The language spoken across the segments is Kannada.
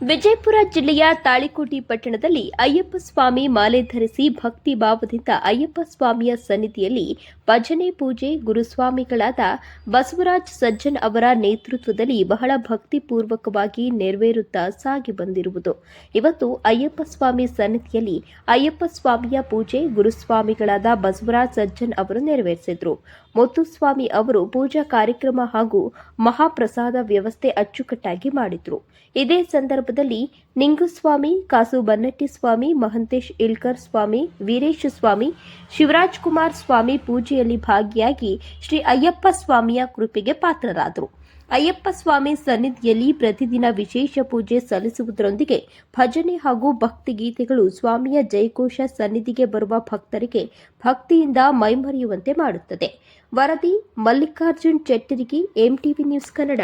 ವಿಜಯಪುರ ಜಿಲ್ಲೆಯ ತಾಳಿಕೋಟಿ ಪಟ್ಟಣದಲ್ಲಿ ಅಯ್ಯಪ್ಪ ಸ್ವಾಮಿ ಮಾಲೆ ಧರಿಸಿ ಭಕ್ತಿ ಭಾವದಿಂದ ಅಯ್ಯಪ್ಪ ಸ್ವಾಮಿಯ ಸನ್ನಿಧಿಯಲ್ಲಿ ಭಜನೆ ಪೂಜೆ ಗುರುಸ್ವಾಮಿಗಳಾದ ಬಸವರಾಜ್ ಸಜ್ಜನ್ ಅವರ ನೇತೃತ್ವದಲ್ಲಿ ಬಹಳ ಭಕ್ತಿಪೂರ್ವಕವಾಗಿ ನೆರವೇರುತ್ತಾ ಸಾಗಿ ಬಂದಿರುವುದು. ಇವತ್ತು ಅಯ್ಯಪ್ಪ ಸ್ವಾಮಿ ಸನ್ನಿಧಿಯಲ್ಲಿ ಅಯ್ಯಪ್ಪ ಸ್ವಾಮಿಯ ಪೂಜೆ ಗುರುಸ್ವಾಮಿಗಳಾದ ಬಸವರಾಜ್ ಸಜ್ಜನ್ ಅವರು ನೆರವೇರಿಸಿದರು. ಮುತ್ತುಸ್ವಾಮಿ ಅವರು ಪೂಜಾ ಕಾರ್ಯಕ್ರಮ ಹಾಗೂ ಮಹಾಪ್ರಸಾದ ವ್ಯವಸ್ಥೆ ಅಚ್ಚುಕಟ್ಟಾಗಿ ಮಾಡಿದ್ರು. ಇದೇ ಸಂದರ್ಭದಲ್ಲಿ ನಿಂಗುಸ್ವಾಮಿ, ಕಾಸು ಬನ್ನಟ್ಟಿಸ್ವಾಮಿ, ಮಹಂತೇಶ್ ಇಲ್ಕರ್ ಸ್ವಾಮಿ, ವೀರೇಶ್ ಸ್ವಾಮಿ, ಶಿವರಾಜ್ ಕುಮಾರ್ ಸ್ವಾಮಿ ಪೂಜೆಯಲ್ಲಿ ಭಾಗಿಯಾಗಿ ಶ್ರೀ ಅಯ್ಯಪ್ಪ ಸ್ವಾಮಿಯ ಕೃಪೆಗೆ ಪಾತ್ರರಾದರು. ಅಯ್ಯಪ್ಪ ಸ್ವಾಮಿ ಸನ್ನಿಧಿಯಲ್ಲಿ ಪ್ರತಿದಿನ ವಿಶೇಷ ಪೂಜೆ ಸಲ್ಲಿಸುವುದರೊಂದಿಗೆ ಭಜನೆ ಹಾಗೂ ಭಕ್ತಿಗೀತೆಗಳು ಸ್ವಾಮಿಯ ಜಯಘೋಷ ಸನ್ನಿಧಿಗೆ ಬರುವ ಭಕ್ತರಿಗೆ ಭಕ್ತಿಯಿಂದ ಮೈಮರೆಯುವಂತೆ ಮಾಡುತ್ತದೆ. ವರದಿ ಮಲ್ಲಿಕಾರ್ಜುನ್ ಚೆಟ್ಟರಿಗಿ, ಎಂಟಿವಿ ನ್ಯೂಸ್ ಕನ್ನಡ.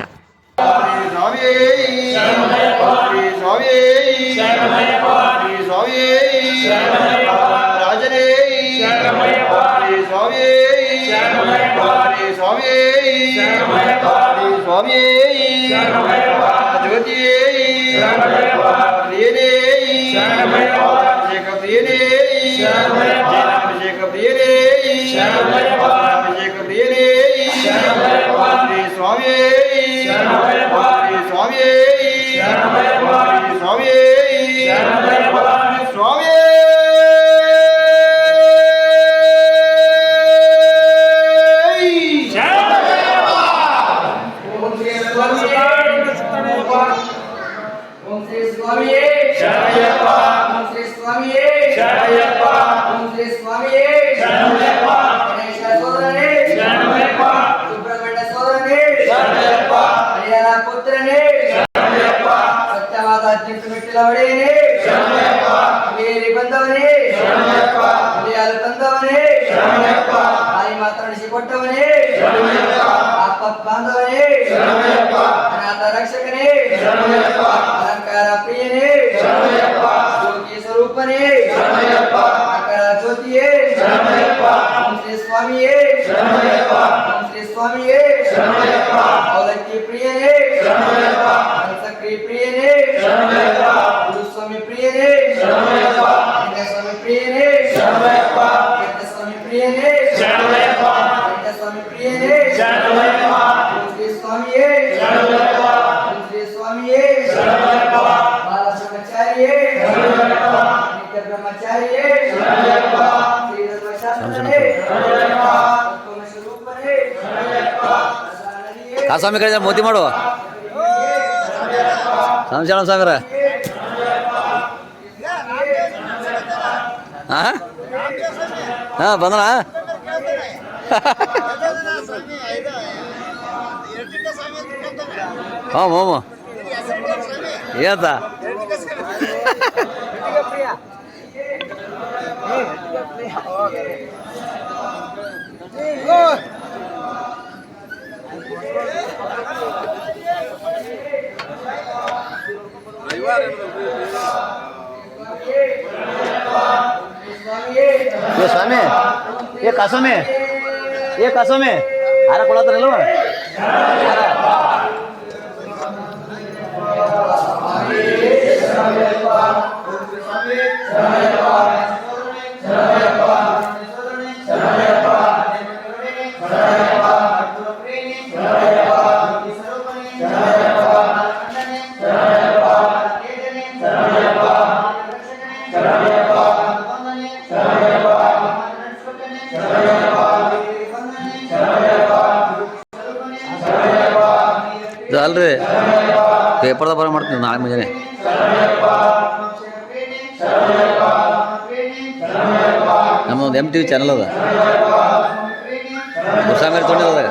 ಸತ್ಯವಾದ ಒಡೆಯನೇ, ಬೇರೆ ಬಂದವನೇ, ಅಲಿಯಾಲು ತಂದವನೇ, ತಾಯಿ ಮಾತನಾಡಿಸಿಕೊಟ್ಟವನೇ, ಆಪತ್ ಬಾಂಧವನೇ, ಅನಾಥ ರಕ್ಷಕನೇ, ಅಲಂಕಾರ ಪ್ರಿಯನೇ, ಜ್ಯೋತಿ ಸ್ವರೂಪನೇ, ಆಕರ ಜ್ಯೋತಿಯೇ, ಶ್ರೀ ಸ್ವಾಮಿಯೇ, ಶ್ರೀ ಸ್ವಾಮಿಯೇ, ಅವಲಕ್ಕಿ ಪ್ರಿಯನೇ, ಸಕ್ರಿ ಪ್ರಿಯನೇ, ಗುರುಸ್ವಾಮಿ ಪ್ರಿಯನೇ, ಸ್ವಾಮಿ ಪ್ರಿಯನೇ, ಸ್ವಾಮಿ ಪ್ರಿಯನೇ, ಸ್ವಾಮಿ ಪ್ರಿಯನೇ, ಶ್ರೀ ಸ್ವಾಮಿಯೇ, ಶ್ರೀ ಸ್ವಾಮಿಯೇ, ಬಾಲ ಬ್ರಹ್ಮಚಾರಿಯೇ, ನಿತ್ಯ ಬ್ರಹ್ಮಚಾರಿಯೇ, ಶ್ರೀ ಧರ್ಮಶಾಸ್ತ್ರನೇ, ಸ್ವರೂಪನೇ, ಸ್ವಾಮಿ ಕಡೆ ಮೋತಿ ಮಾಡುವ ಸಂಶಯ ಸಾಗರ ಬಂದಣ ಹೋಮ ಏನತ್ತ ये स्वामी ये कासो में आरा कोला तर लो ಅಲ್ರಿ ಪೇಪರ್ದಾಗ ಬರ ಮಾಡ್ತೀನಿ ನಾಳೆ ಮುಂಜಾನೆ. ನಮ್ಮದೊಂದು MTV ಚಾನಲ್ ಅದ, ಗುರುಸ್ವಾಮಿ ತೊಗೊಂಡಿರೋದಾಗ.